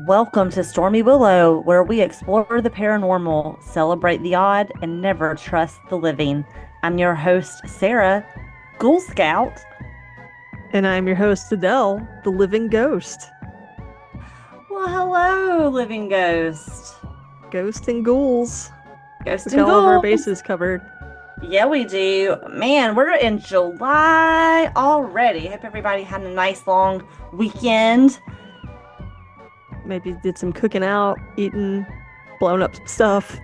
Welcome to Stormy Willow, where we explore the paranormal, celebrate the odd, and never trust the living. I'm your host, Sarah, Ghoul Scout. And I'm your host, Adele, the living ghost. Well, hello, living ghost. Ghost and ghouls. We Ghost and got all of our ghouls. bases covered. Yeah, we do. Man, we're in July already. Hope everybody had a nice long weekend. Maybe did some cooking out, eating, blowing up some stuff.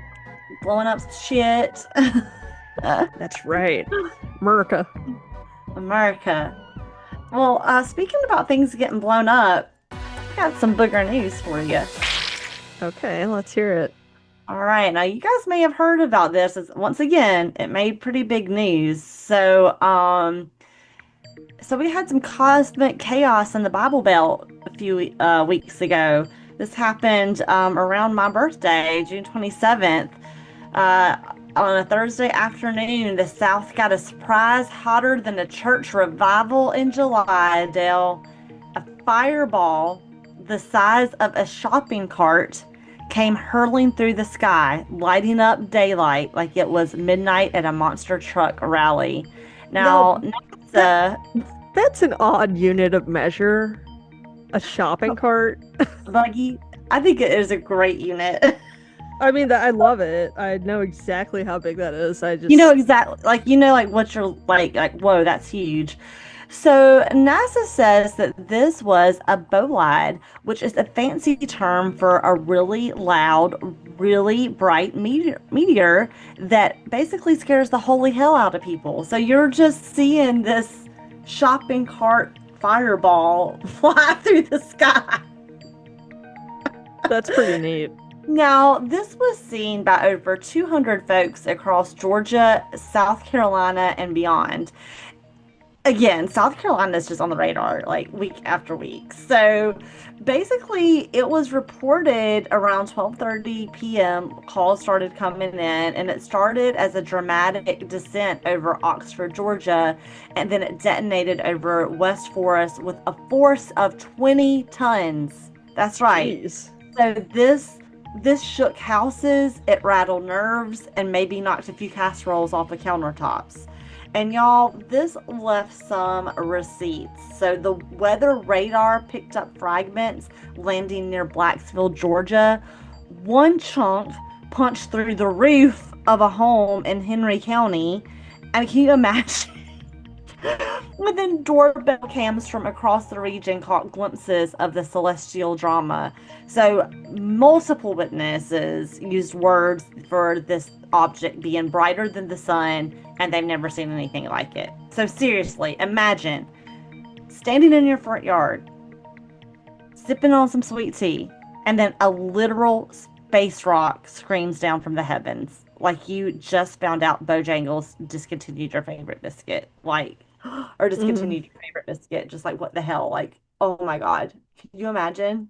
Blowing up some shit. That's right. America. America. Well, speaking about things getting blown up, I got some booger news for you. Okay, let's hear it. All right, now you guys may have heard about this. Once again, it made pretty big news. So we had some cosmic chaos in the Bible Belt a few weeks ago. This happened around my birthday, June 27th. Uh, on a Thursday afternoon, the South got a surprise hotter than a church revival in July, Dale. A fireball the size of a shopping cart came hurtling through the sky, lighting up daylight like it was midnight at a monster truck rally. Now, Now, that NASA that's an odd unit of measure. A shopping cart. buggy, I think it is a great unit. I mean, I love it. I know exactly how big that is. I You know just exactly, like what you're like, whoa, that's huge. So NASA says that this was a bolide, which is a fancy term for a really loud, really bright meteor that basically scares the holy hell out of people. So you're just seeing this shopping cart fireball fly through the sky. that's pretty neat. Now, this was seen by over 200 folks across Georgia, South Carolina, and beyond. Again, South Carolina is just on the radar like week after week. So basically, it was reported around 12:30 p.m. Calls started coming in, and it started as a dramatic descent over Oxford, Georgia, and then it detonated over West Forest with a force of 20 tons. That's right. Jeez. So this shook houses, it rattled nerves, and maybe knocked a few casseroles off the countertops. And y'all, this left some receipts. So the weather radar picked up fragments landing near Blacksville, Georgia. One chunk punched through the roof of a home in Henry County. And can you imagine? Within doorbell cams from across the region caught glimpses of the celestial drama. So, multiple witnesses used words for this object being brighter than the sun, and they've never seen anything like it. So, seriously, imagine standing in your front yard, sipping on some sweet tea, and then a literal space rock screams down from the heavens. Like you just found out Bojangles discontinued your favorite biscuit. Like, or Mm. discontinued your favorite biscuit. Just like, what the hell? Like, oh my God. Can you imagine?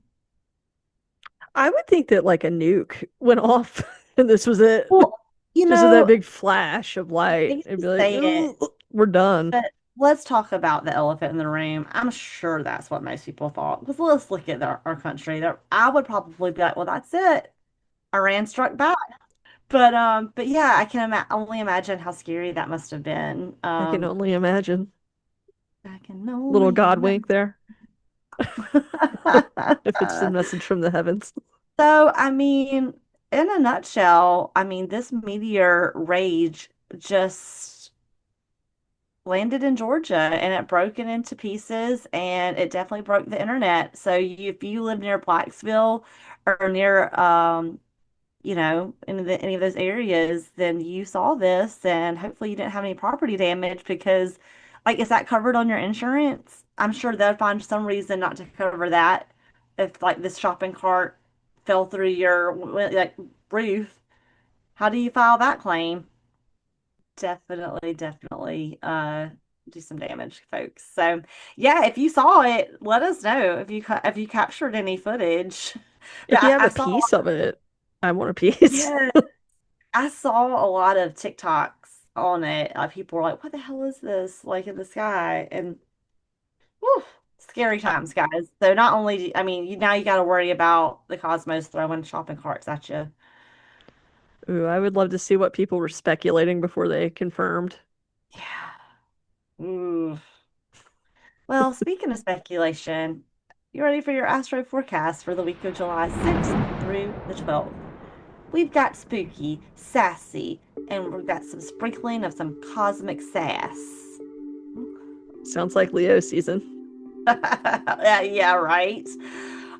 I would think that like a nuke went off and this was it. Well, you Just with that know, big flash of I light. hate It'd to be like, say it, "Ooh, we're done." but let's talk about the elephant in the room. I'm sure that's what most people thought. Because let's look at our country. I would probably be like, well, that's it. Iran struck back. But yeah, I can only imagine how scary that must have been. I can only imagine. I can Little only God imagine. wink there. If it's the message from the heavens. So, I mean, in a nutshell, I mean, this meteor rage just landed in Georgia and it broke it into pieces and it definitely broke the internet. So, if you live near Blacksville or near any of those areas, then you saw this and hopefully you didn't have any property damage because, like, is that covered on your insurance? I'm sure they'll find some reason not to cover that if, like, this shopping cart fell through your, like, roof. How do you file that claim? Definitely, do some damage, folks. So, yeah, if you saw it, let us know if you captured any footage. If you Yeah, have I a saw. piece of it, I want a piece. Yeah, I saw a lot of TikToks on it. People were like, "What the hell is this?" Like in the sky, and whew. Scary times, guys. So not only, I mean, now you got to worry about the cosmos throwing shopping carts at you. Ooh, I would love to see what people were speculating before they confirmed. Yeah. Ooh. Well, speaking of speculation, you ready for your astro forecast for the week of July 6th through the 12th? We've got spooky, sassy, and we've got some sprinkling of some cosmic sass. Sounds like Leo season. Yeah, right.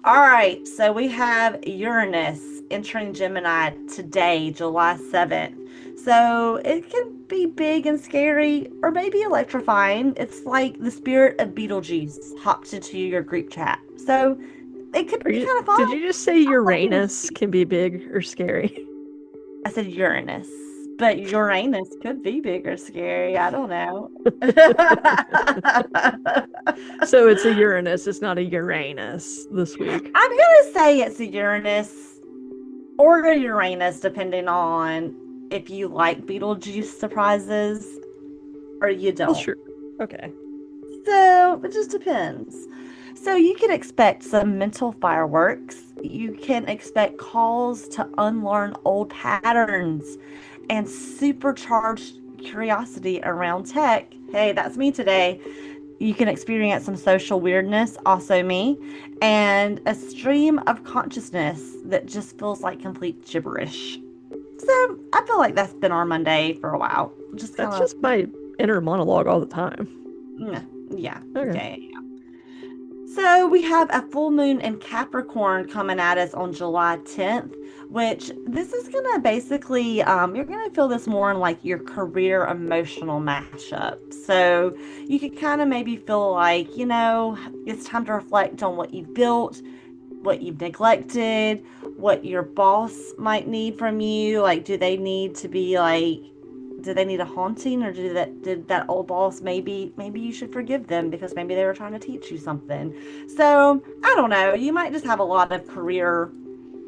All right, so we have Uranus entering Gemini today, July 7th. So it can be big and scary or maybe electrifying. It's like the spirit of Beetlejuice hopped into your group chat. So it could Are be you, kind of did fun. you just say I like it. Uranus can be big or scary? I said Uranus, but Uranus could be big or scary. I don't know. So it's a Uranus, it's not a Uranus this week. I'm gonna say it's a Uranus or a Uranus, depending on if you like Beetlejuice surprises or you Well, don't. sure. Okay. So it just depends. So you can expect some mental fireworks. You can expect calls to unlearn old patterns and supercharged curiosity around tech. Hey, that's me today. You can experience some social weirdness, also me, and a stream of consciousness that just feels like complete gibberish. So I feel like that's been our Monday for a while. Just kind That's of, just my inner monologue all the time. yeah, Okay. okay. So we have a full moon in Capricorn coming at us on July 10th, which this is going to basically, you're going to feel this more in like your career emotional mashup. So you could kind of maybe feel like, it's time to reflect on what you've built, what you've neglected, what your boss might need from you. Like, do they need to be like, do they need a haunting, or did that old boss, maybe you should forgive them because maybe they were trying to teach you something. So I don't know. You might just have a lot of career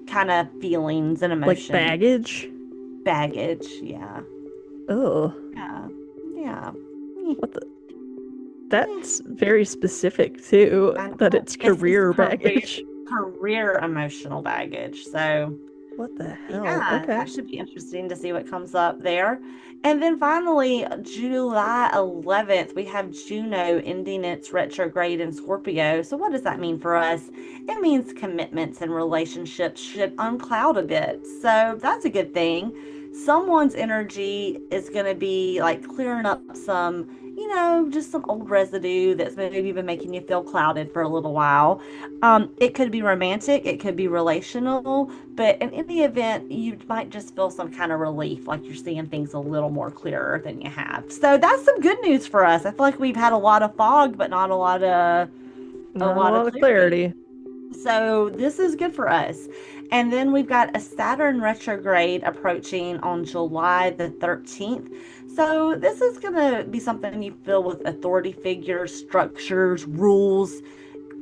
kind of feelings and Like emotion baggage? baggage. Yeah, Oh, yeah, yeah. what the? Eh, That's very specific too, I that know. it's It's career career baggage. career emotional baggage. So What the hell? yeah, Okay. that should be interesting to see what comes up there. And then finally, July 11th, we have Juno ending its retrograde in Scorpio. So, what does that mean for us? It means commitments and relationships should uncloud a bit. So, that's a good thing. Someone's energy is going to be like clearing up some, just some old residue that's maybe been making you feel clouded for a little while. It could be romantic, it could be relational, but in any event, you might just feel some kind of relief, like you're seeing things a little more clearer than you have. So that's some good news for us. I feel like we've had a lot of fog, but not a Not a lot of lot of clarity. clarity. So this is good for us. And then we've got a Saturn retrograde approaching on July the 13th. So this is going to be something you feel with authority figures, structures, rules,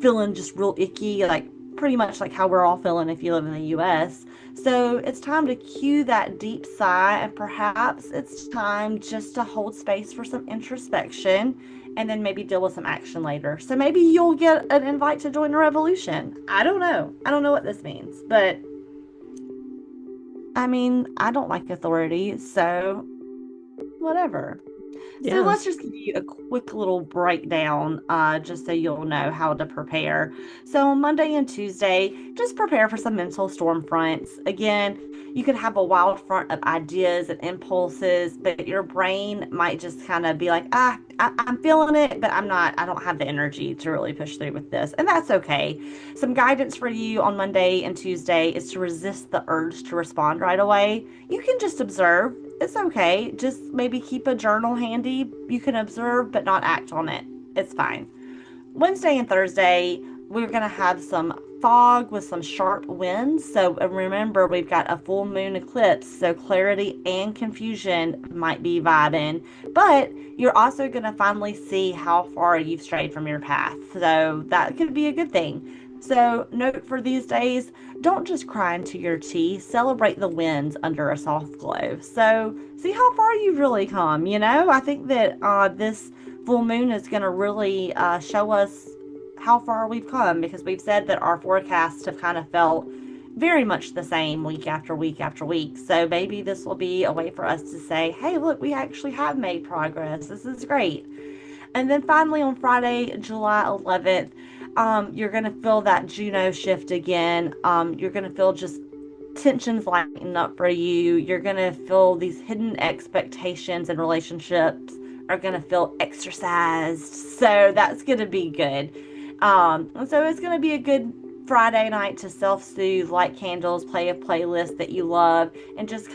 feeling just real icky, like pretty much like how we're all feeling if you live in the US. So it's time to cue that deep sigh, and perhaps it's time just to hold space for some introspection and then maybe deal with some action later. So maybe you'll get an invite to join a revolution. I don't know. I don't know what this means, but I mean, I don't like authority, so whatever. So Yeah. let's just give you a quick little breakdown, just so you'll know how to prepare. So on Monday and Tuesday, just prepare for some mental storm fronts. Again, you could have a wild front of ideas and impulses, but your brain might just kind of be like, I'm feeling it, but I don't have the energy to really push through with this. And that's okay. Some guidance for you on Monday and Tuesday is to resist the urge to respond right away. You can just observe. It's okay. Just maybe keep a journal handy. You can observe but not act on it. It's fine. Wednesday and Thursday, we're going to have some fog with some sharp winds. So remember, we've got a full moon eclipse. So clarity and confusion might be vibing. But you're also going to finally see how far you've strayed from your path. So that could be a good thing. So, note for these days, don't just cry into your tea, celebrate the wins under a soft glow. So, see how far you've really come. I think that this full moon is going to really show us how far we've come because we've said that our forecasts have kind of felt very much the same week after week after week. So maybe this will be a way for us to say, hey, look, we actually have made progress. This is great. And then finally on Friday, July 11th, you're going to feel that Juno shift again. You're going to feel just tensions lighten up for you. You're going to feel these hidden expectations and relationships are going to feel exercised. So that's going to be good. So it's going to be a good Friday night to self-soothe, light candles, play a playlist that you love, and just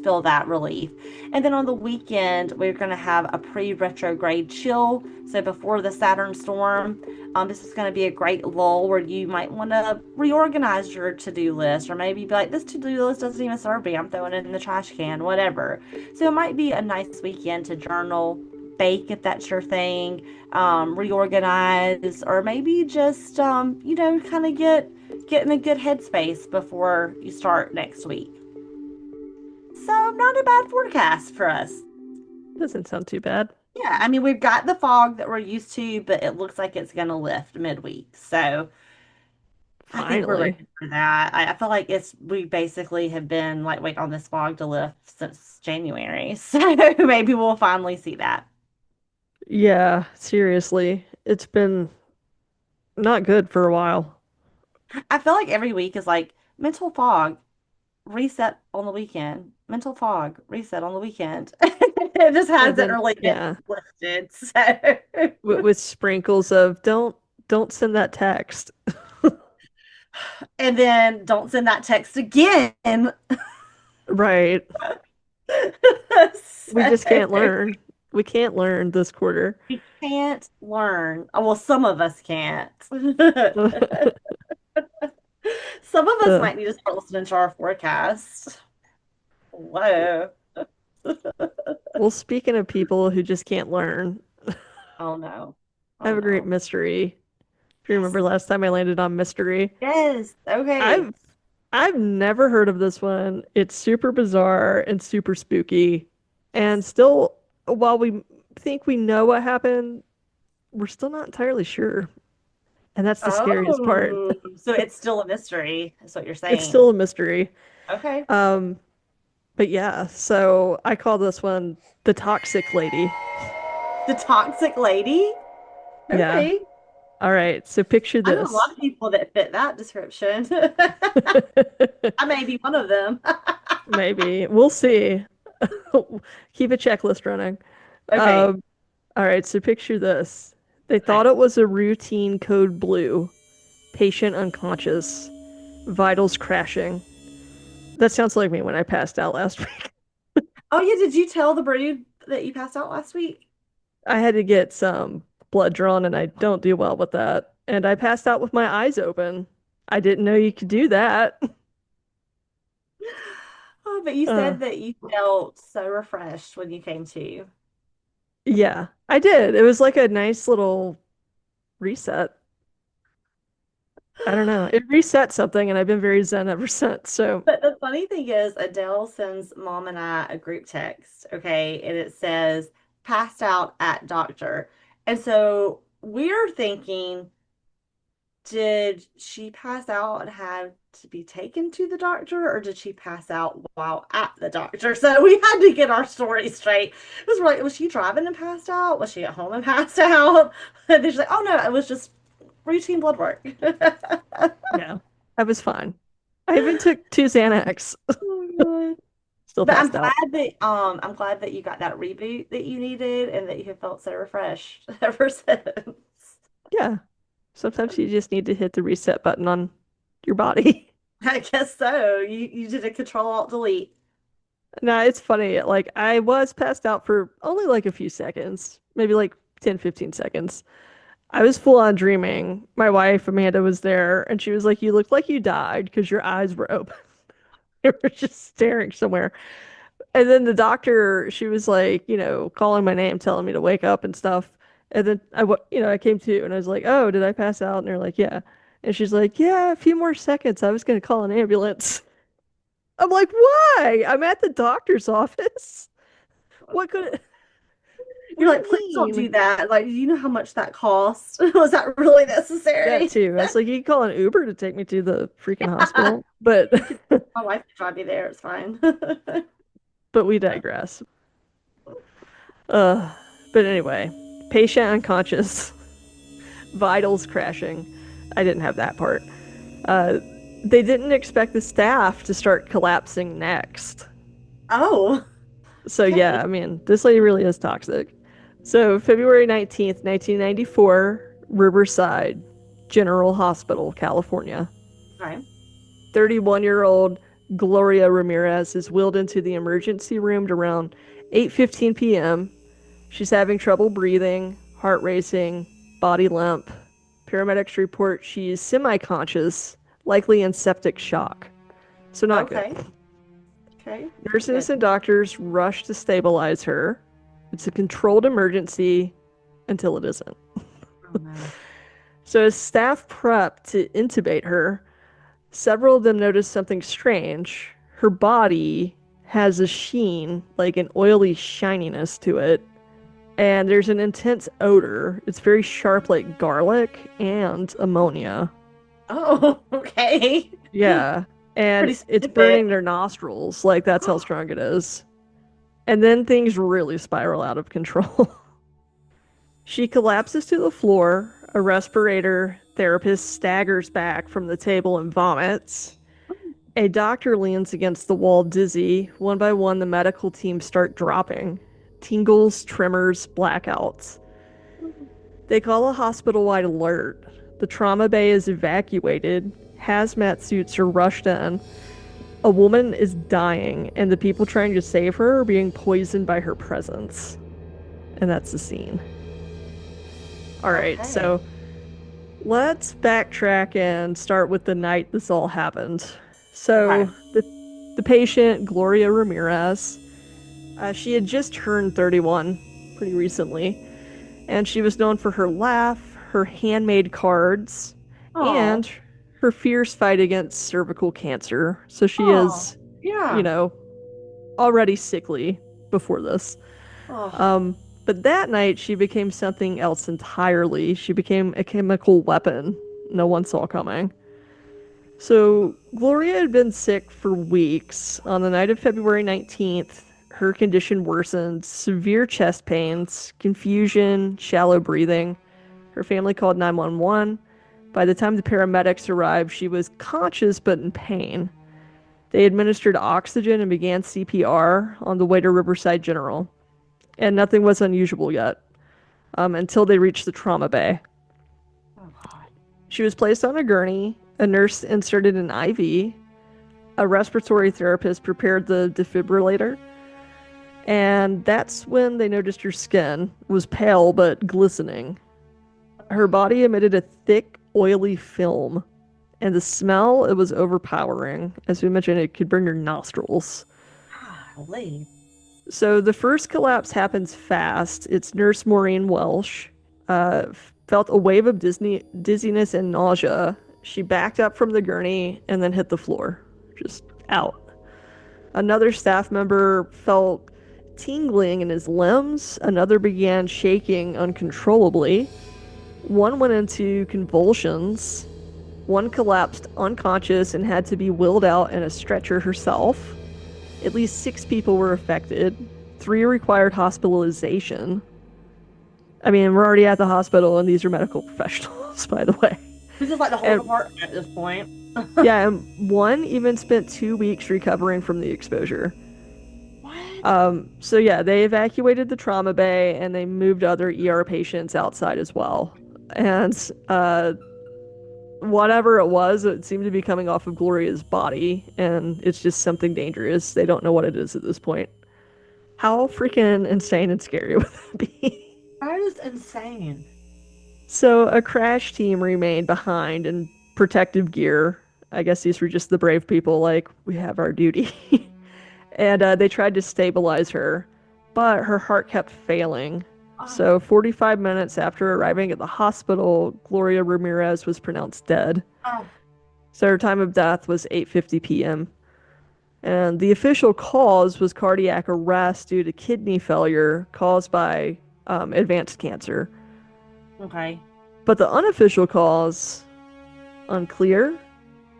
feel that relief. And then on the weekend, we're going to have a pre-retrograde chill. So before the Saturn storm, this is going to be a great lull where you might want to reorganize your to-do list, or maybe be like, this to-do list doesn't even serve me. I'm throwing it in the trash can, whatever. So it might be a nice weekend to journal, bake if that's your thing, reorganize, or maybe just kind of get in a good headspace before you start next week. So not a bad forecast for us. Doesn't sound too bad. Yeah, I mean we've got the fog that we're used to, but it looks like it's gonna lift midweek. So I think we're Finally. ready for that. I feel like we basically have been like waiting on this fog to lift since January. So maybe we'll finally see that. Yeah, seriously. It's been not good for a while. I feel like every week is like mental fog, reset on the weekend. Mental fog, reset on the weekend. It just And hasn't then really been yeah, lifted. So with sprinkles of don't send that text. and then don't send that text again. Right. We So just can't learn. We can't learn this quarter. we can't learn. Oh, well, some of us can't. Some of us Uh, might need to start listening to our forecast. Whoa. well, speaking of people who just can't learn, Oh no. I Oh have a great no. mystery. If you Yes. remember last time I landed on mystery, Yes. Okay. I've I've never heard of this one. It's super bizarre and super spooky. And Yes. still, while we think we know what happened, we're still not entirely sure. And that's the scariest part. Oh, so it's still a mystery, is what you're It's saying. still a mystery. Okay. Um, but yeah, so I call this one the toxic lady. The toxic lady? Yeah. Okay. All right. So picture I know a lot this. of people that fit that description. I may be one of them. Maybe. We'll see. Keep a checklist running. Okay. Um, all right. So picture this. They thought Okay. it was a routine code blue, patient unconscious, vitals crashing. That sounds like me when I passed out last week. Oh yeah, did you tell the brood that you passed out last week? I had to get some blood drawn, and I don't do well with that. And I passed out with my eyes open. I didn't know you could do that. Oh, but you Uh, said that you felt so refreshed when you came to. yeah, I did. It was like a nice little reset. I don't know. It reset something, and I've been very zen ever since. So, But the funny thing is, Adele sends mom and I a group text, okay, and it says passed out at doctor. And so we're thinking, did she pass out and have to be taken to the doctor, or did she pass out while at the doctor? So we had to get our story straight. It was like, was she driving and passed out? Was she at home and passed out? And they're like, oh no, it was just routine blood work. yeah, I was fine. I even took two Xanax. Oh God. Still But passed out. I'm glad that you got that reboot that you needed and that you have felt so refreshed ever since. Yeah. Sometimes you just need to hit the reset button on your body. I guess so. You did a control alt delete. No, it's funny. Like, I was passed out for only like a few seconds, maybe like 10, 15 seconds. I was full on dreaming. My wife, Amanda, was there, and she was like, "You looked like you died because your eyes were open." They were just staring somewhere. And then the doctor, she was like, calling my name, telling me to wake up and stuff. And then I came to, and I was like, "Oh, did I pass out?" And they're like, "Yeah." And she's like, "Yeah, a few more seconds. I was going to call an ambulance." I'm like, "Why? I'm at the doctor's office. What could What You're do like, you please don't do mean? that. Like, do you know how much that cost? Was that really That necessary? too. I was like, you can call an Uber to take me to the freaking hospital, but You could, my wife could drive me there. It's fine. but we digress. Uh, but anyway, patient unconscious, vitals crashing. I didn't have that part. Uh, they didn't expect the staff to start collapsing next. Oh, So yeah, okay. I mean, this lady really is toxic. So February 19th, 1994, Riverside General Hospital, California. Okay. 31-year-old Gloria Ramirez is wheeled into the emergency room at around 8:15 p.m. She's having trouble breathing, heart racing, body limp. Paramedics report she's semi-conscious, likely in septic shock. So not good. Okay. Okay. Not Nurses good. and doctors rush to stabilize her. It's a controlled emergency until it isn't. Oh no. So as staff prep to intubate her, several of them notice something strange. Her body has a sheen, like an oily shininess to it, and there's an intense odor. It's very sharp, like garlic and ammonia. Oh, okay. Yeah, and Pretty it's burning specific. their nostrils. Like that's how strong it is. And then things really spiral out of control. She collapses to the floor. A respirator therapist staggers back from the table and vomits. A doctor leans against the wall, dizzy. One by one, the medical team start dropping. Tingles, tremors, blackouts. They call a hospital wide alert. The trauma bay is evacuated. Hazmat suits are rushed in. A woman is dying, and the people trying to save her are being poisoned by her presence. And that's the scene. All right, Okay. so let's backtrack and start with the night this all happened. Okay. So the patient, Gloria Ramirez, she had just turned 31 pretty recently, and she was known for her laugh, her handmade cards, Oh. and her fierce fight against cervical cancer. So she Oh. is, you Yeah. know, already sickly before this. Oh. Um, but that night, she became something else entirely. She became a chemical weapon no one saw coming. So, Gloria had been sick for weeks. On the night of February 19th, her condition worsened severe chest pains, confusion, shallow breathing. Her family called 911. By the time the paramedics arrived, she was conscious but in pain. They administered oxygen and began CPR on the way to Riverside General. And nothing was unusual yet until they reached the trauma bay. Oh God. She was placed on a gurney. A nurse inserted an IV. A respiratory therapist prepared the defibrillator. And that's when they noticed her skin was pale but glistening. Her body emitted a thick, oily film. And the smell, it was overpowering. As we mentioned, it could burn your nostrils. Golly. So the first collapse happens fast. It's Nurse Maureen Welsh. Uh, Felt a wave of dizziness and nausea. She backed up from the gurney and then hit the floor, just out. Another staff member felt tingling in his limbs. Another began shaking uncontrollably. One went into convulsions. One collapsed unconscious and had to be wheeled out in a stretcher herself. At least 6 people were affected. 3 required hospitalization. I mean, we're already at the hospital, and these are medical professionals, by the way. This is like the whole And department at this point. yeah, and one even spent 2 weeks recovering from the exposure. What? So yeah, they evacuated the trauma bay and they moved other ER patients outside as well. And whatever it was, it seemed to be coming off of Gloria's body, and it's just something dangerous. They don't know what it is at this point. How freaking insane and scary would that be? That is insane. So a crash team remained behind in protective gear. I guess these were just the brave people, like, we have our duty. And they tried to stabilize her, but her heart kept failing. Oh, So 45 minutes after arriving at the hospital, Gloria Ramirez was pronounced dead. oh, So her time of death was 8:50 p.m. And the official cause was cardiac arrest due to kidney failure caused by advanced cancer. Okay. But the unofficial cause, unclear,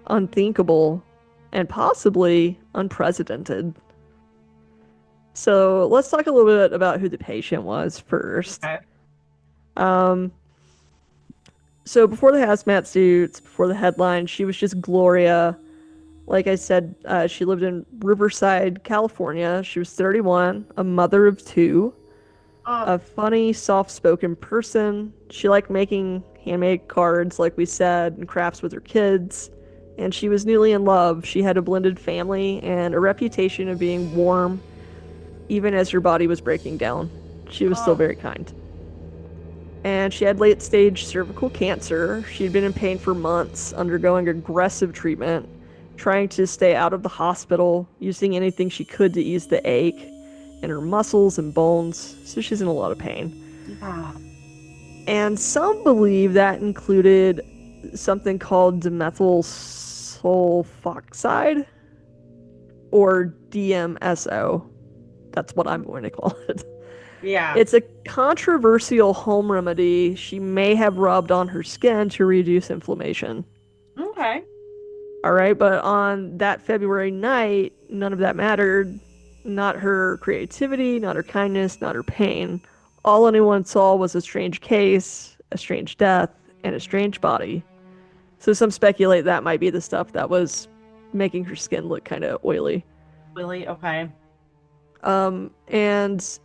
unthinkable, and possibly unprecedented. So let's talk a little bit about who the patient was first. Okay. Um, so before the hazmat suits, before the headlines, she was just Gloria. Like I said, she lived in Riverside, California. She was 31, a mother of two, Oh, a funny, soft-spoken person. She liked making handmade cards, like we said, and crafts with her kids. And she was newly in love. She had a blended family and a reputation of being warm, even as her body was breaking down. She was still oh, very kind. And she had late stage cervical cancer. She'd been in pain for months, undergoing aggressive treatment, trying to stay out of the hospital, using anything she could to ease the ache in her muscles and bones. So she's in a lot of pain. yeah. And some believe that included something called dimethyl sulfoxide or DMSO. That's what I'm going to call it. Yeah. It's a controversial home remedy she may have rubbed on her skin to reduce inflammation. Okay. All right, but on that February night, none of that mattered. Not her creativity, not her kindness, not her pain. All anyone saw was a strange case, a strange death, and a strange body. So some speculate that might be the stuff that was making her skin look kind of oily. Really? Okay. And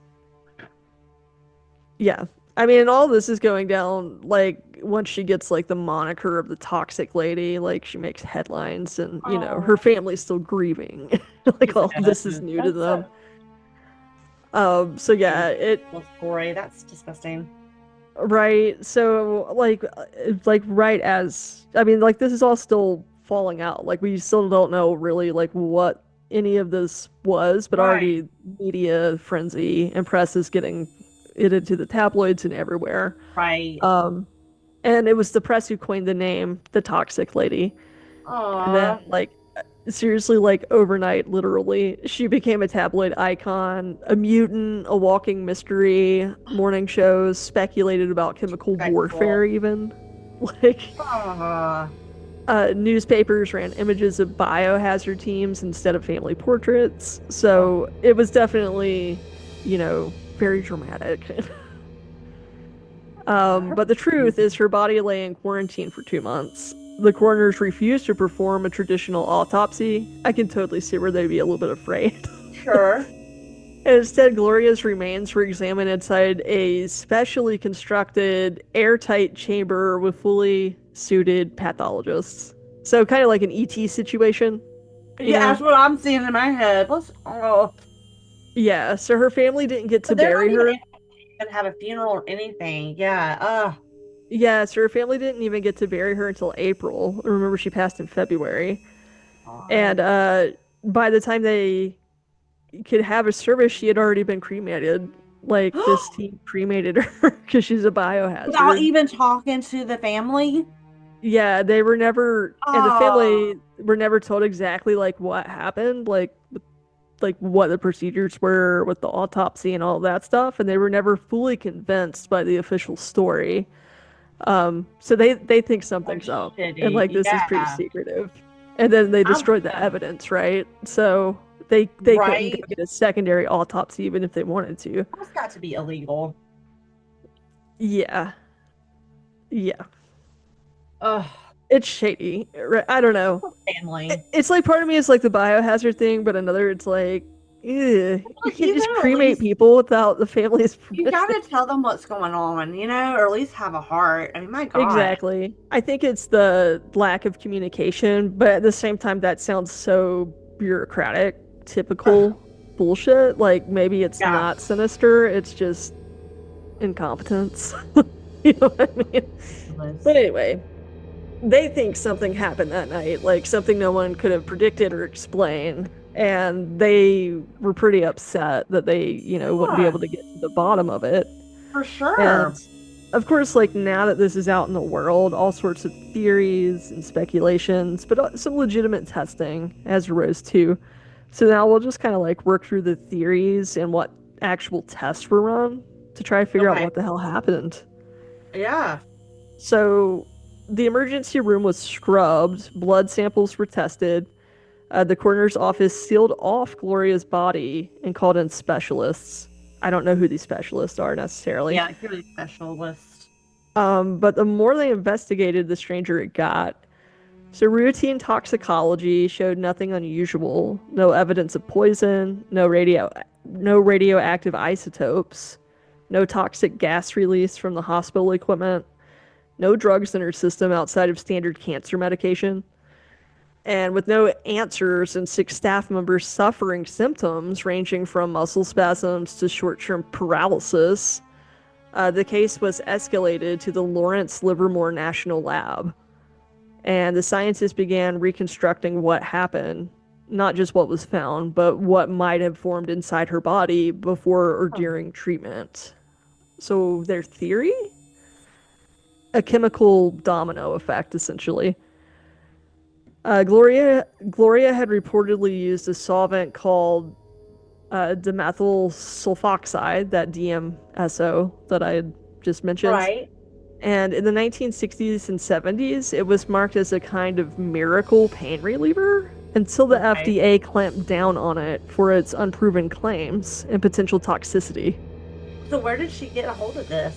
yeah. I mean, all this is going down like once she gets like the moniker of the toxic lady, like she makes headlines and, her Oh, family's still grieving. Like all of this is new to that's them. a So yeah, it story. That's disgusting. right. So like right as I mean, like this is all still falling out. Like we still don't know really like what any of this was, but Right. already media frenzy and press is getting it into the tabloids and everywhere. Right. Um, and it was the press who coined the name the toxic lady. And then Aw. like seriously like overnight literally she became a tabloid icon, a mutant, a walking mystery, morning shows speculated about chemical warfare Respectful. even. Like Ah. newspapers ran images of biohazard teams instead of family portraits. Oh, So it was definitely, very dramatic. her But the truth is, her body lay in quarantine for 2 months. The coroners refused to perform a traditional autopsy. I can totally see where they'd be a little bit afraid. sure. And instead, Gloria's remains were examined inside a specially constructed, airtight chamber with fully suited pathologists. So, kind of like an ET situation, you Yeah, know? that's what I'm seeing in my head. Let's. Oh, Yeah, so her family didn't get to but they're not bury even her. able to have a funeral or anything. Yeah. Yeah, so her family didn't even get to bury her until April. Remember, she passed in February. And God. by the time they could have a service, she had already been cremated. Like this team cremated her because she's a Without biohazard. even talking to the family. Yeah, they were never, and the Oh, family were never told exactly like what happened, like what the procedures were with the autopsy and all that stuff, and they were never fully convinced by the official story. So they think that's something's up, and shitty. like this is pretty Yeah. secretive. And then they I'm destroyed the evidence, right? So they couldn't go right. get a secondary autopsy even if they wanted to. That's got to be illegal. Yeah, yeah, Ugh. it's shady. I don't know. Family. It's like part of me is like the biohazard thing, but another it's like, ew, you Well, can't you just better at cremate least people without the family's you permission. gotta tell them what's going on, or at least have a heart. I mean, my God. Exactly. I think it's the lack of communication, but at the same time, that sounds so bureaucratic, Ugh. typical bullshit. Like maybe it's Yeah. not sinister, it's just incompetence. You know what I mean? But Ridiculous. anyway, they think something happened that night, like something no one could have predicted or explained. And they were pretty upset that they, wouldn't be Yeah, able to get to the bottom of it. for And sure. of course, like now that this is out in the world, all sorts of theories and speculations, but some legitimate testing has arose too. So now we'll just kind of like work through the theories and what actual tests were run to try to figure out Okay. what the hell happened. Yeah. So the emergency room was scrubbed, blood samples were tested. The coroner's office sealed off Gloria's body and called in specialists. I don't know who these specialists are necessarily. Yeah, you're a specialist. But the more they investigated, the stranger it got. So routine toxicology showed nothing unusual. No evidence of poison, no radioactive isotopes, no toxic gas release from the hospital equipment, no drugs in her system outside of standard cancer medication. And with no answers and six staff members suffering symptoms ranging from muscle spasms to short term paralysis, the case was escalated to the Lawrence Livermore National Lab. And the scientists began reconstructing what happened, not just what was found, but what might have formed inside her body before or Oh, during treatment. So, their theory? A chemical domino effect, essentially. Gloria had reportedly used a solvent called dimethyl sulfoxide, that DMSO that I had just mentioned. right. And in the 1960s and 70s, it was marked as a kind of miracle pain reliever until the Okay. FDA clamped down on it for its unproven claims and potential toxicity. So where did she get a hold of this?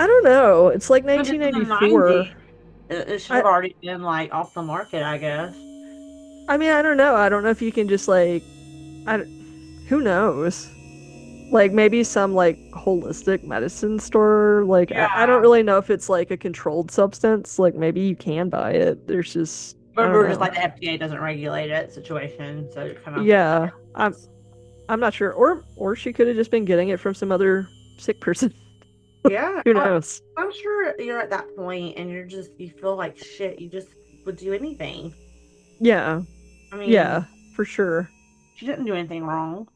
I don't know. It's like But this is the 1994. 90s. It should I have already been like off the market, I guess. I mean, I don't know. I don't know if you can just like I who knows? Like maybe some like holistic medicine store. Like I don't Yeah. really know if it's like a controlled substance. Like maybe you can buy it. There's just I But don't we're just know. like the FDA doesn't regulate it situation, so you're kind of like, Yeah, I'm not sure. Or she could have just been getting it from some other sick person. yeah. Who knows? I'm sure you're at that point and you feel like shit. You just would do anything. Yeah, I mean, yeah, for sure. she didn't do anything wrong.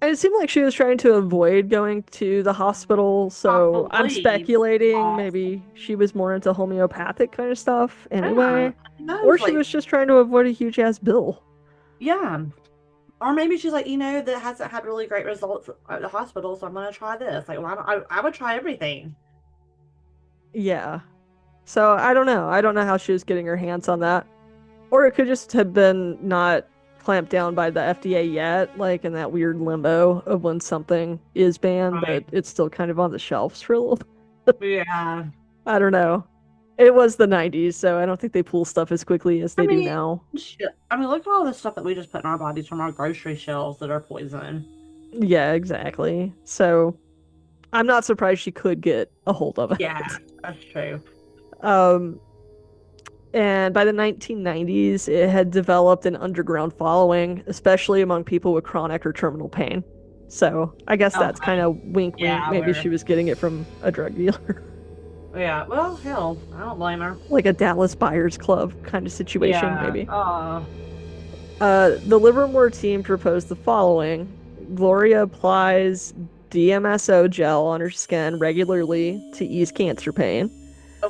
And it seemed like she was trying to avoid going to the hospital, so I'm Probably. speculating Off. maybe she was more into homeopathic kind of stuff Yeah. anyway. Who Or knows? she Like, was just trying to avoid a huge ass bill. yeah. Or maybe she's like, that hasn't had really great results at the hospital, so I'm gonna try this. Like, why don't I would try everything. Yeah. So I don't know. I don't know how she was getting her hands on that. Or it could just have been not clamped down by the FDA yet, like in that weird limbo of when something is banned, but Right. it's still kind of on the shelves for a little. Yeah. I don't know. It was the 90s, so I don't think they pull stuff as quickly as I they do mean, now. shit. I mean, look at all the stuff that we just put in our bodies from our grocery shelves that are poison. Yeah, exactly. So I'm not surprised she could get a hold of Yeah, it. that's true. Um, and by the 1990s, it had developed an underground following, especially among people with chronic or terminal pain. So I guess that's kind Okay. of wink, wink. Yeah, Maybe she we're was getting it from a drug dealer, yeah. Well, hell, I don't blame her. like a Dallas Buyers Club kind of situation, Yeah. maybe. Oh, The Livermore team proposed the following: Gloria applies DMSO gel on her skin regularly to ease cancer pain.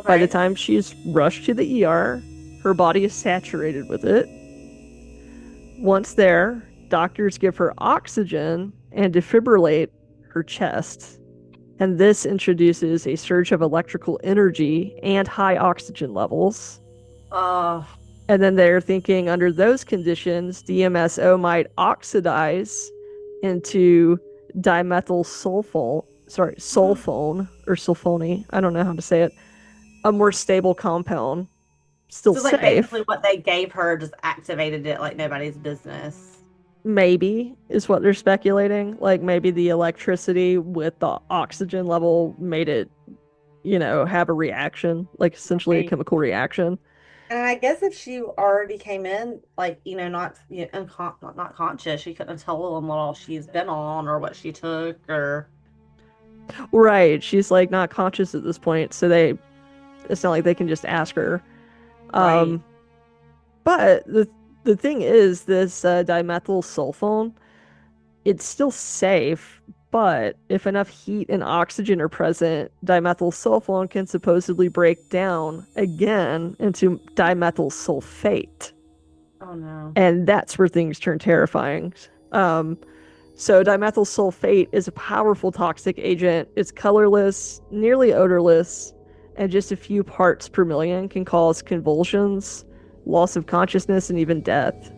By the okay. time she's rushed to the ER, her body is saturated with it. Once there, doctors give her oxygen and defibrillate her chest. And this introduces a surge of electrical energy and high oxygen levels. Uh, And then they're thinking under those conditions, DMSO might oxidize into dimethyl sulfone or sulfony. I don't know how to say it. A more stable compound, still so like basically safe. what they gave her just activated it like nobody's business. Maybe is what they're speculating. Like maybe the electricity with the oxygen level made it, have a reaction, like essentially a Right. chemical reaction. And I guess if she already came in, like, not not conscious, she couldn't have told them what all she's been on or what she took or Right. She's like not conscious at this point, so it's not like they can just ask her. right. Um, but the thing is, this dimethyl sulfone, it's still safe, but if enough heat and oxygen are present, dimethyl sulfone can supposedly break down again into dimethyl sulfate. Oh no. And that's where things turn terrifying. Um, So dimethyl sulfate is a powerful toxic agent. It's colorless, nearly odorless, and just a few parts per million can cause convulsions, loss of consciousness, and even death.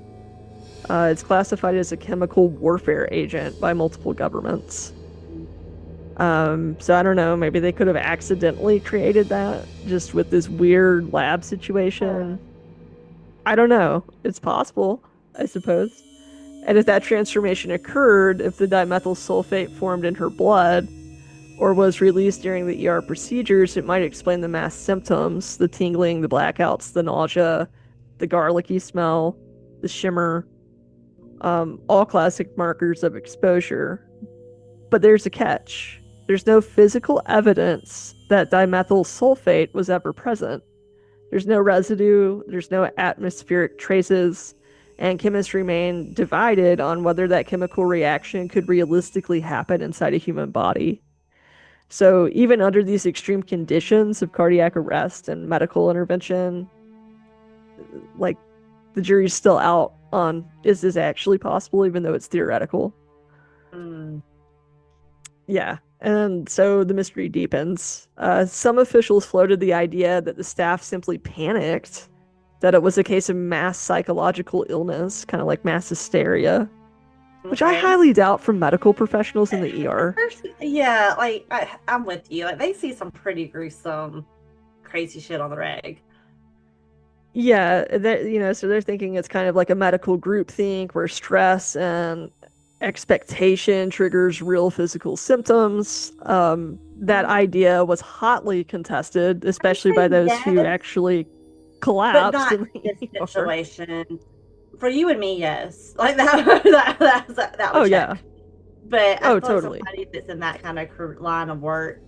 It's classified as a chemical warfare agent by multiple governments. So I don't know, maybe they could have accidentally created that just with this weird lab situation. I don't know. It's possible, I suppose. And if that transformation occurred, if the dimethyl sulfate formed in her blood or was released during the ER procedures, it might explain the mass symptoms, the tingling, the blackouts, the nausea, the garlicky smell, the shimmer, all classic markers of exposure. But there's a catch. There's no physical evidence that dimethyl sulfate was ever present. There's no residue, there's no atmospheric traces, and chemists remain divided on whether that chemical reaction could realistically happen inside a human body. So, even under these extreme conditions of cardiac arrest and medical intervention, like the jury's still out on is this actually possible, even though it's theoretical. Mm. Yeah. And so the mystery deepens. Some officials floated the idea that the staff simply panicked, that it was a case of mass psychological illness, kind of like mass hysteria, which I Okay. highly doubt from medical professionals in the ER. Yeah, like I'm with you. Like they see some pretty gruesome, crazy shit on the reg. Yeah, so they're thinking it's kind of like a medical group think where stress and expectation triggers real physical symptoms. That idea was hotly contested, I would especially by say those who yes, actually but collapsed not in in the this ER. situation. For you and me, yes. Like that Oh would yeah. check. But I Oh feel like totally. somebody that's in that kind of line of work,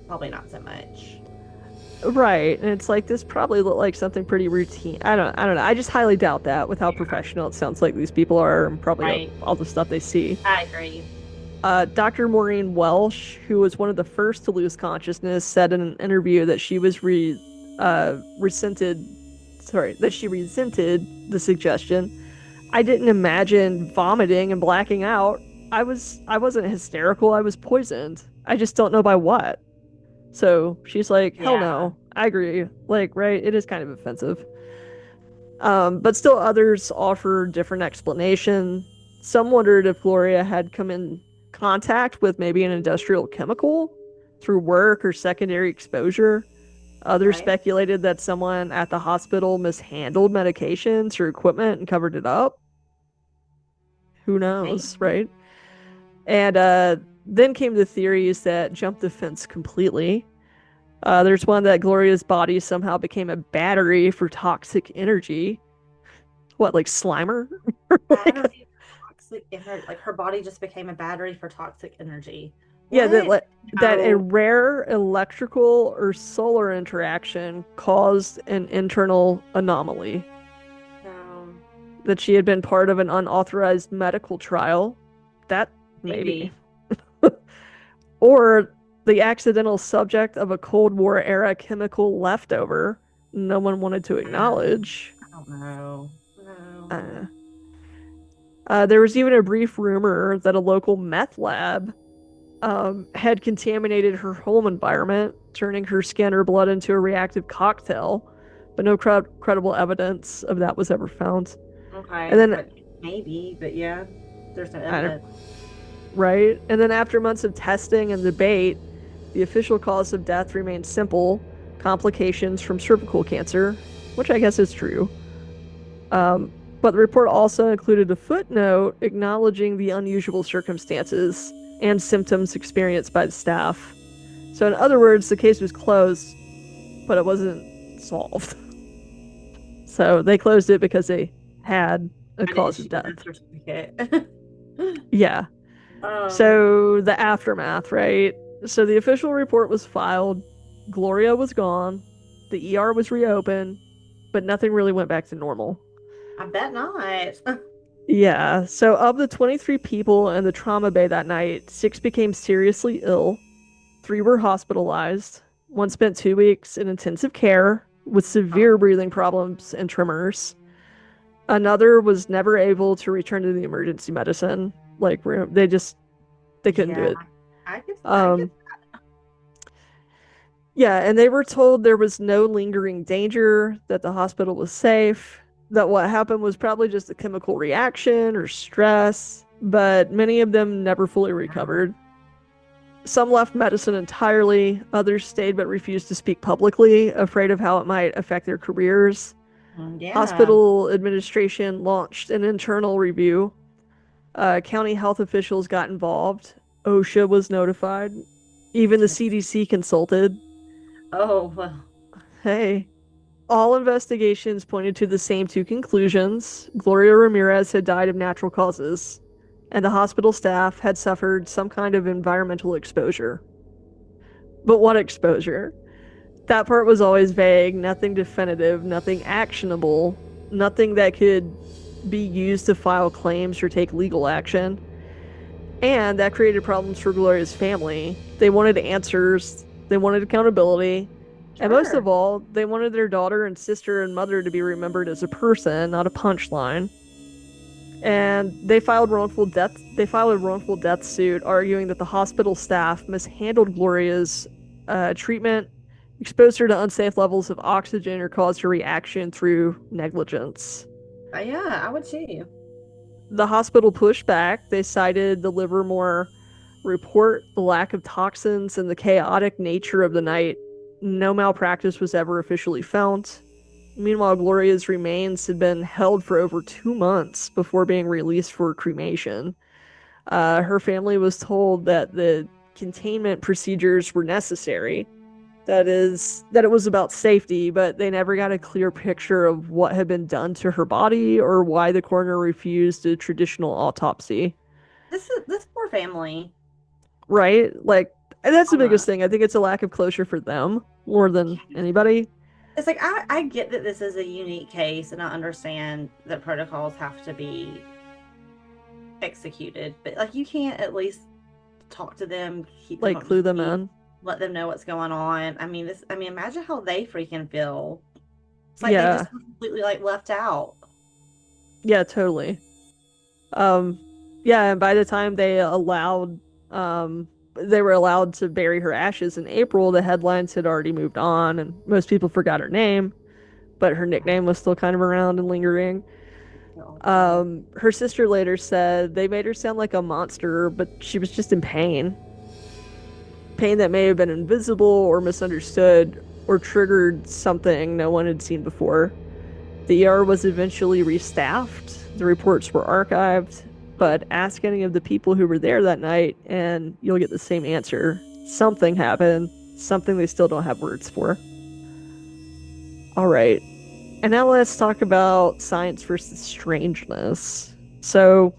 probably not so much. Right. And it's like this probably looked like something pretty routine. I don't know. I just highly doubt that with how professional it sounds like these people are and probably Right. all the stuff they see. I agree. Dr. Maureen Welsh, who was one of the first to lose consciousness, said in an interview that she resented the suggestion. I didn't imagine vomiting and blacking out. I wasn't hysterical. I was poisoned. I just don't know by what. So she's like, hell Yeah. no. I agree. Like, right? It is kind of offensive. But still others offer different explanation. Some wondered if Gloria had come in contact with maybe an industrial chemical through work or secondary exposure. Others Right. speculated that someone at the hospital mishandled medications or equipment and covered it up. Who knows, Maybe. right? And then came the theories that jumped the fence completely. There's one that Gloria's body somehow became a battery for toxic energy. What, like Slimer? Like, Battery for toxic energy. Like her body just became a battery for toxic energy. yeah, What? that a No. rare electrical or solar interaction caused an internal anomaly. No. That she had been part of an unauthorized medical trial. That maybe. Maybe. Or the accidental subject of a Cold War era chemical leftover no one wanted to acknowledge. I don't know. No. Uh, there was even a brief rumor that a local meth lab had contaminated her home environment, turning her skin or blood into a reactive cocktail, but no credible evidence of that was ever found. And Okay. then, But maybe, but yeah. There's no I don't, evidence. right? And then, after months of testing and debate, the official cause of death remains simple: complications from cervical cancer, which I guess is true. But the report also included a footnote acknowledging the unusual circumstances and symptoms experienced by the staff. So, in other words, the case was closed, but it wasn't solved. So, they closed it because they had a I didn't cause of issue a death. death certificate. Yeah. um, So, the aftermath, right? So, the official report was filed, Gloria was gone, the ER was reopened, but nothing really went back to normal. I bet not. Yeah, so of the 23 people in the trauma bay that night, six became seriously ill, three were hospitalized, one spent 2 weeks in intensive care with severe Oh, breathing problems and tremors. Another was never able to return to the emergency medicine. like room. They couldn't do Yeah, it. I get Um, yeah, and they were told there was no lingering danger, that the hospital was safe, that what happened was probably just a chemical reaction or stress, but many of them never fully that. recovered. Some left medicine entirely, others stayed but refused to speak publicly, afraid of how it might affect their careers. Yeah. Hospital administration launched an internal review. County health officials got involved. OSHA was notified. Even the CDC consulted. Oh, well. Hey, all investigations pointed to the same two conclusions. Gloria Ramirez had died of natural causes, and the hospital staff had suffered some kind of environmental exposure. But what exposure? That part was always vague, nothing definitive, nothing actionable, nothing that could be used to file claims or take legal action. And that created problems for Gloria's family. They wanted answers, they wanted accountability, and most of Sure. all, they wanted their daughter and sister and mother to be remembered as a person, not a punchline. And they filed a wrongful death suit arguing that the hospital staff mishandled Gloria's treatment, exposed her to unsafe levels of oxygen, or caused her reaction through negligence. Yeah, I would too. The hospital pushed back. They cited the Livermore report, the lack of toxins, and the chaotic nature of the night. No malpractice was ever officially found. Meanwhile, Gloria's remains had been held for over 2 months before being released for cremation. Her family was told that the containment procedures were necessary. That is, that it was about safety, but they never got a clear picture of what had been done to her body or why the coroner refused a traditional autopsy. This poor family. Right? Like, and that's the biggest Almost. thing. I think it's a lack of closure for them more than anybody. It's like I get that this is a unique case and I understand that protocols have to be executed, but like you can't at least talk to them, keep them Like, up to clue them speed, in. let them know what's going on. I mean, imagine how they freaking feel. It's like they Yeah. just were completely like left out. Yeah, totally. Um, yeah, and by the time they were allowed to bury her ashes in April, the headlines had already moved on, and most people forgot her name, but her nickname was still kind of around and lingering. Awful. Her sister later said they made her sound like a monster, but she was just in pain. Pain that may have been invisible or misunderstood or triggered something no one had seen before. The ER was eventually restaffed, the reports were archived, but ask any of the people who were there that night and you'll get the same answer. Something happened, something they still don't have words for. All right. And now let's talk about science versus strangeness. So,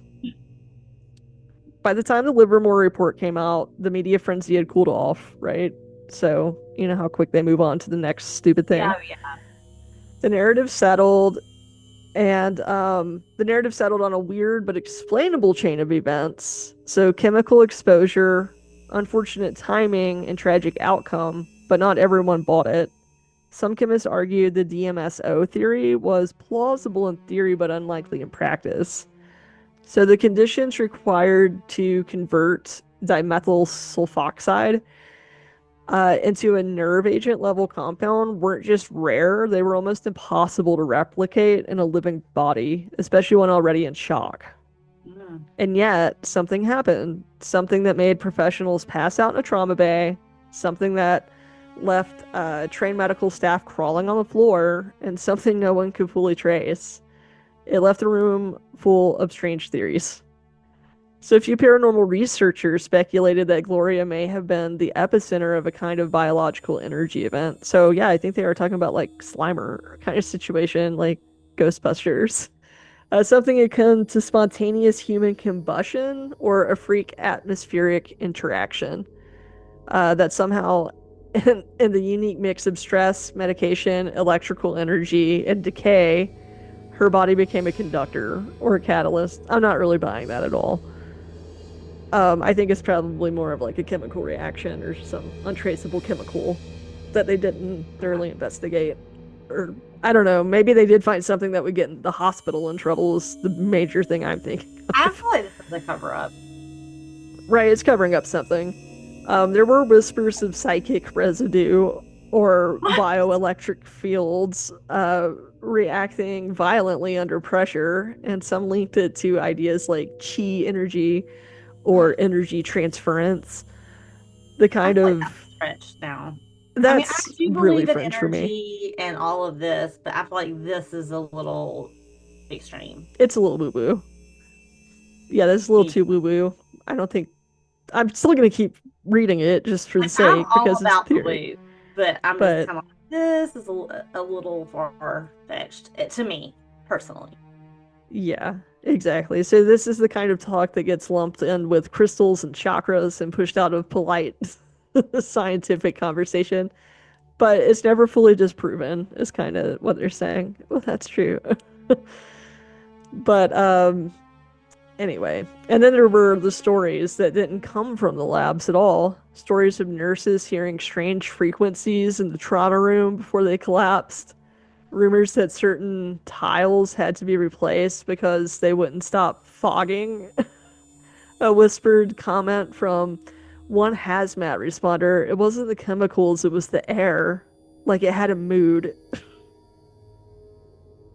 by the time the Livermore report came out, the media frenzy had cooled off, right? So, you know how quick they move on to the next stupid Yeah, thing. The narrative settled, and the narrative settled on a weird but explainable chain of events. So, chemical exposure, unfortunate timing, and tragic outcome, but not everyone bought it. Some chemists argued the DMSO theory was plausible in theory but unlikely in practice. So the conditions required to convert dimethyl sulfoxide into a nerve agent level compound weren't just rare, they were almost impossible to replicate in a living body, especially when already in shock. yeah. And yet, something happened. Something that made professionals pass out in a trauma bay, something that left trained medical staff crawling on the floor, and something no one could fully trace. It left a room full of strange theories. So, a few paranormal researchers speculated that Gloria may have been the epicenter of a kind of biological energy event. So, yeah, I think they are talking about like Slimer kind of situation, like Ghostbusters. Something akin to spontaneous human combustion or a freak atmospheric interaction that somehow, in the unique mix of stress, medication, electrical energy, and decay, her body became a conductor or a catalyst. I'm not really buying that at all. I think it's probably more of like a chemical reaction or some untraceable chemical that they didn't thoroughly investigate. or I don't know, maybe they did find something that would get the hospital in trouble is the major thing I'm thinking I of. feel like this is a cover up. Right, it's covering up something. There were whispers of psychic residue or What? bioelectric fields reacting violently under pressure, and some linked it to ideas like chi energy or energy transference. The I kind feel like that's of stretched now. I mean, I that's do really believe in fringe for me. energy and all of this, but I feel like this is a little extreme. It's a little woo woo. Yeah, that's a little Yeah. too woo woo. I don't think I'm still gonna keep reading it just for the Like, I'm sake all because it's a about the theory. woo, but I'm just But kind of like, this is a little far fetched to me personally. yeah, exactly. So this is the kind of talk that gets lumped in with crystals and chakras and pushed out of polite scientific conversation, but it's never fully disproven, is kind of what they're saying. Well, that's true. But anyway, and then there were the stories that didn't come from the labs at all. Stories of nurses hearing strange frequencies in the trauma room before they collapsed. Rumors that certain tiles had to be replaced because they wouldn't stop fogging. A whispered comment from one hazmat responder. It wasn't the chemicals, it was the air. Like it had a mood.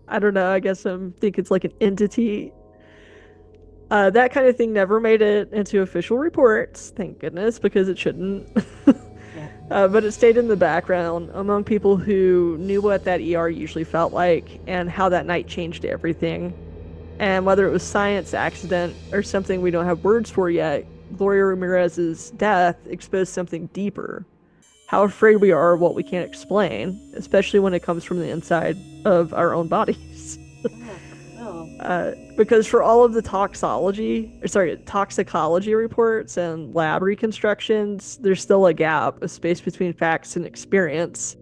I don't know. I guess I think it's like an entity. That kind of thing never made it into official reports, thank goodness, because it shouldn't. Yeah. But it stayed in the background among people who knew what that ER usually felt like and how that night changed everything. And whether it was science, accident, or something we don't have words for yet, Gloria Ramirez's death exposed something deeper. How afraid we are of what we can't explain, especially when it comes from the inside of our own bodies. Yeah, for real. Because for all of the toxicology reports and lab reconstructions, there's still a gap, a space between facts and experience.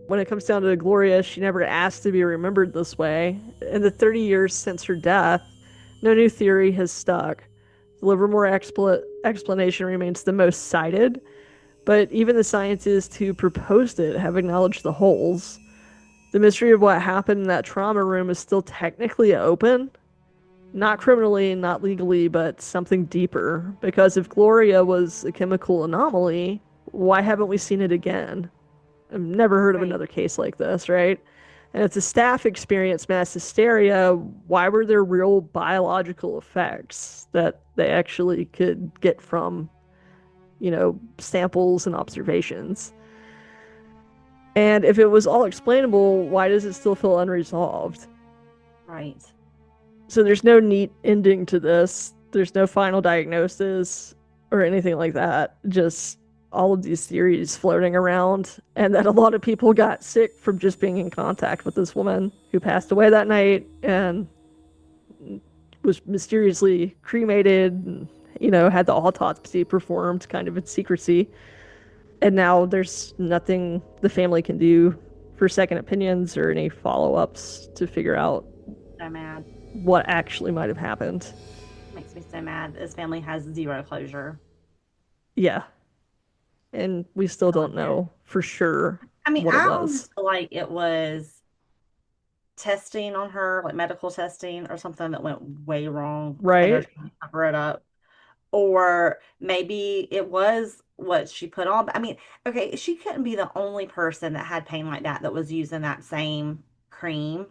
When it comes down to Gloria, she never asked to be remembered this way. In the 30 years since her death, no new theory has stuck. The Livermore explanation remains the most cited, but even the scientists who proposed it have acknowledged the holes. The mystery of what happened in that trauma room is still technically open. Not criminally, not legally, but something deeper. Because if Gloria was a chemical anomaly, why haven't we seen it again? I've never heard of Right. another case like this, right? And if the staff experienced mass hysteria, why were there real biological effects that they actually could get from, samples and observations? And if it was all explainable, why does it still feel unresolved? Right. So there's no neat ending to this. There's no final diagnosis or anything like that. Just all of these theories floating around, and that a lot of people got sick from just being in contact with this woman who passed away that night and was mysteriously cremated and, had the autopsy performed kind of in secrecy. And now there's nothing the family can do for second opinions or any follow ups to figure out So mad. what actually might have happened. Makes me so mad. This family has zero closure. Yeah. And we still Really don't weird. know for sure I mean, what it I was. almost feel like it was testing on her, like medical testing or something that went way wrong and they're Right? trying to cover it up. Or maybe it was what she put on. But I mean, okay, she couldn't be the only person that had pain like that was using that same cream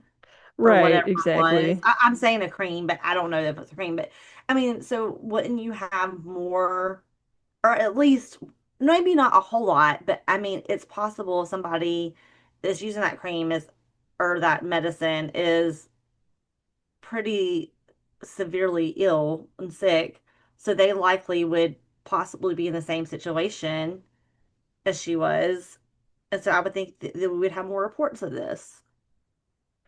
or Right, whatever it was. exactly. I'm saying a cream, but I don't know if it's a cream. But I mean, so wouldn't you have more, or at least maybe not a whole lot, but I mean, it's possible somebody that's using that cream is or that medicine is pretty severely ill and sick, so they likely would possibly be in the same situation as she was. And so I would think that we would have more reports of this,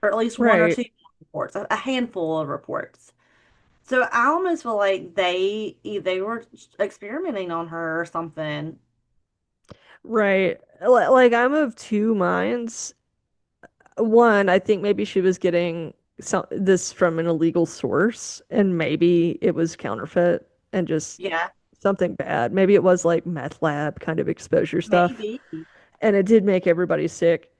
or at least one or Right. two reports, a handful of reports. So I almost feel like they were experimenting on her or something. Right. Like I'm of two minds. One, I think maybe she was getting this from an illegal source and maybe it was counterfeit and just Yeah, something bad. Maybe it was like meth lab kind of exposure stuff. maybe. And it did make everybody sick.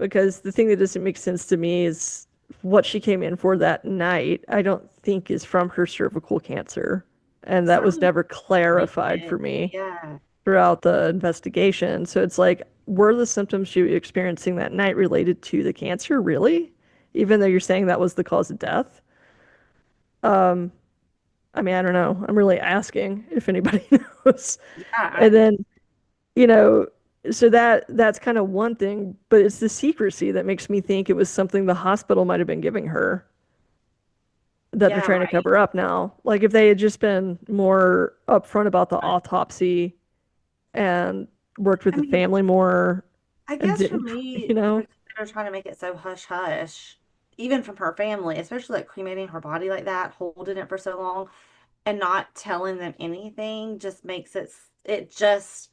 because the thing that doesn't make sense to me is what she came in for that night, I don't think is from her cervical cancer. And that was Certainly never like clarified for it. me Yeah. throughout the investigation. So it's like, were the symptoms she was experiencing that night related to the cancer, really? Even though you're saying that was the cause of death? Um, I mean, I don't know. I'm really asking if anybody knows. Yeah. And then, you know, so that's kind of one thing, but it's the secrecy that makes me think it was something the hospital might have been giving her that they're Yeah, trying to right. cover up now. Like if they had just been more upfront about the But autopsy and worked with I the mean, family more I and guess for didn't, you me, know? because they're trying to make it so hush hush, even from her family, especially like cremating her body like that, holding it for so long, and not telling them anything just makes it just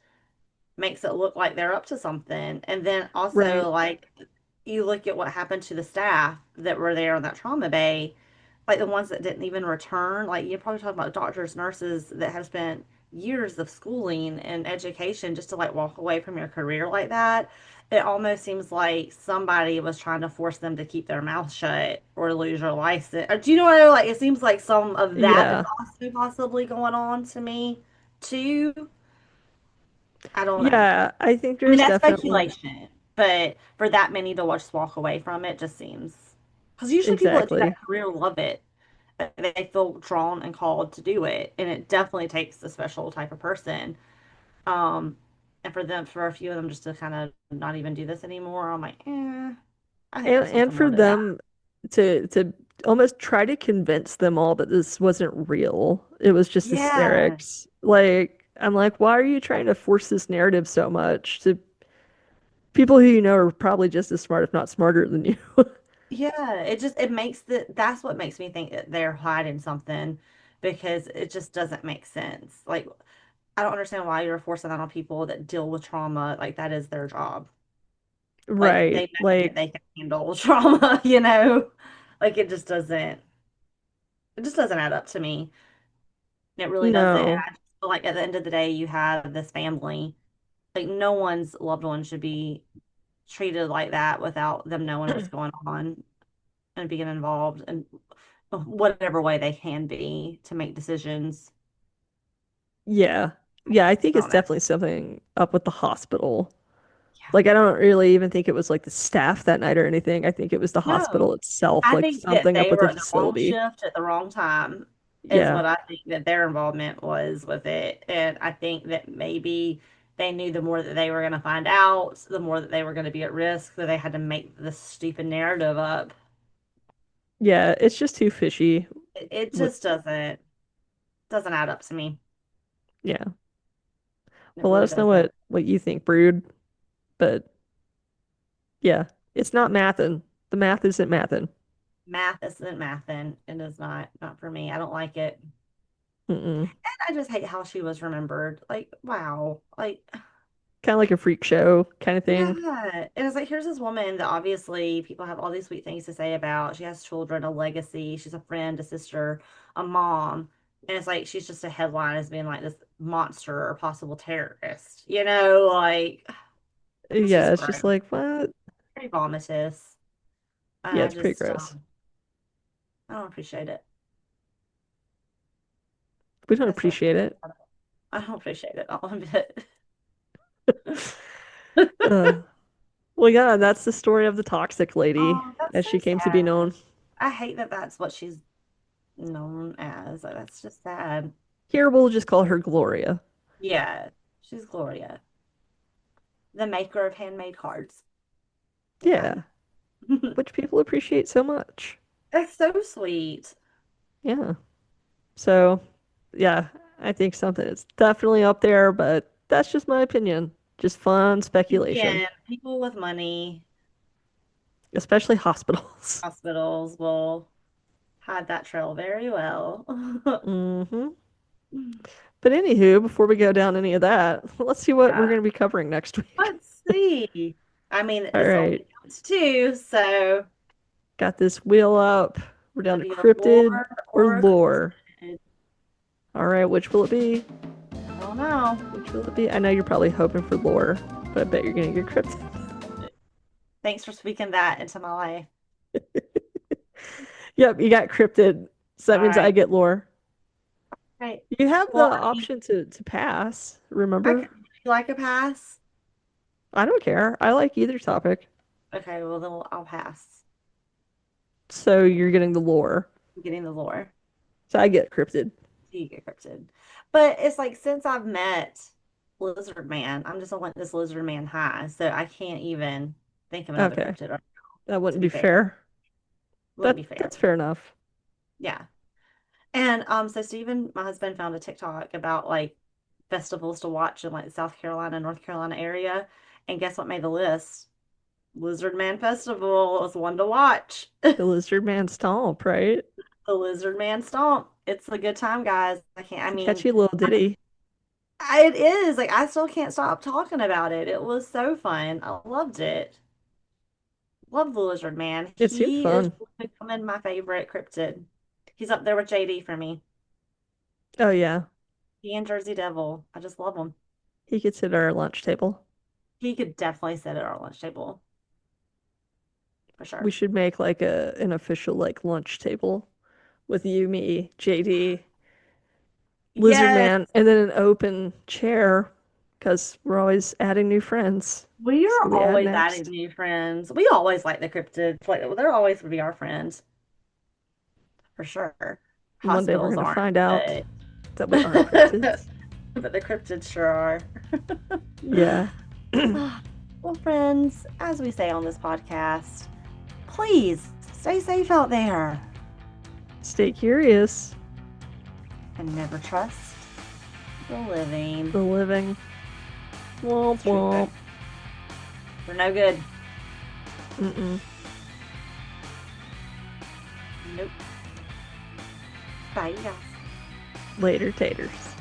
makes it look like they're up to something. And then Right. also like you look at what happened to the staff that were there on that trauma bay, like the ones that didn't even return. Like you're probably talking about doctors, nurses that have spent years of schooling and education just to like walk away from your career like that. It almost seems like somebody was trying to force them to keep their mouth shut or lose your license. Or, do you know what I mean? Like it seems like some of that is Yeah. also possibly going on to me too. I don't know. Yeah, I think I mean, there's that's definitely speculation, but for that many to just walk away from it just seems because usually people that do that exactly. career love it. They feel drawn and called to do it, and it definitely takes a special type of person. Um, and for them, for a few of them, just to kind of not even do this anymore, I'm like, I think there's And something more for to that. them to almost try to convince them all that this wasn't real. It was just Yeah, hysterics. Like I'm like, why are you trying to force this narrative so much to people who you know are probably just as smart, if not smarter than you? yeah. It makes that's what makes me think that they're hiding something because it just doesn't make sense. Like I don't understand why you're forcing that on people that deal with trauma. Like that is their job. Like they Right. know that Like, they can handle trauma, you know? Like it just doesn't add up to me. It really doesn't. And no. I just feel like at the end of the day, you have this family. Like no one's loved one should be treated like that without them knowing what's going on and being involved in whatever way they can be to make decisions. Yeah. Yeah, I think I it's don't know. definitely something up with the hospital. Yeah. Like, I don't really even think it was like the staff that night or anything. I think it was the hospital No. itself, I like think that something up they with the were at the wrong facility. shift at the wrong time is Yeah. what I think that their involvement was with it. And I think that maybe they knew the more that they were going to find out, the more that they were going to be at risk, that they had to make this stupid narrative up. Yeah, it's just too fishy It with just doesn't add up to me. yeah. It Well, let really us know doesn't. what you think, Brood. But yeah, it's not mathin'. The math isn't mathin'. Math isn't mathin'. It is not for me. I don't like it. Mm-mm. And I just hate how she was remembered. Like, wow. Like Kind of like a freak show kind of thing. yeah. And it's like, here's this woman that obviously people have all these sweet things to say about. She has children, a legacy. She's a friend, a sister, a mom. And it's like, she's just a headline as being like this monster or possible terrorist. You know, like, it's Yeah, just it's gross. just like, what? Pretty vomitous. Yeah, I it's pretty just, gross. I don't appreciate it. We don't That's what appreciate it. I don't appreciate it all a bit. Uh, well, yeah, that's the story of the toxic lady, Oh, that's as so she came to be sad. known. I hate that that's what she's known as. Like, that's just sad. Here, we'll just call her Gloria. Yeah, she's Gloria, the maker of handmade cards. Okay. Yeah, which people appreciate so much. That's so sweet. Yeah. So, yeah, I think something is definitely up there, but that's just my opinion. Just fun speculation, Again, people with money, especially hospitals. hospitals will hide that trail very well. Hmm. But anywho, before we go down any of that, let's see what we're Yeah. going to be covering next week. Let's see. I mean, All it's right, only counts two, so got this wheel up. We're down to maybe a cryptid lore or or a lore. cryptid. All right, which will it be? I don't know. Which will it be? I know you're probably hoping for lore, but I bet you're going to get cryptid. Thanks for speaking that into my life. Yep, you got cryptid. So that All means I right. get lore. Right. You have the Well, I mean, option to pass, okay. remember? You like a pass? I don't care. I like either topic. Okay, well then I'll pass. So you're getting the lore. I'm getting the lore. So I get cryptid. You get cryptid. But it's like since I've met Lizard Man, I'm just gonna let this Lizard Man high. So I can't even think of another Okay. cryptid, right now, That to wouldn't be be fair. fair. Wouldn't be fair. That's fair enough. Yeah. And so Steven, my husband, found a TikTok about like festivals to watch in like the South Carolina, North Carolina area. And guess what made the list? Lizard Man Festival was one to watch. The lizard man stomp, right? The Lizard Man Stomp. It's a good time, guys. I can't, I It's a mean, catchy little ditty. it is. Like, I still can't stop talking about it. It was so fun. I loved it. Love the Lizard Man. It seemed He is fun. becoming my favorite cryptid. He's up there with JD for me. Oh yeah. He and Jersey Devil. I just love him. He could sit at our lunch table. He could definitely sit at our lunch table for We sure. should make like a an official like lunch table with you, me, JD, Lizard Yes, Man, and then an open chair because we're always adding new friends. we So are we add always adding next. new friends. We always like the cryptids. Like they're always going to be our friends for sure. One day we're Hospitals gonna aren't, find out but that we aren't cryptids. but the cryptids sure are. Yeah. Well, friends, as we say on this podcast, please stay safe out there Stay curious. and never trust the living. The living. Womp It's true, womp. folks. We're no good. Mm-mm. Nope. Bye, you guys. Later, taters.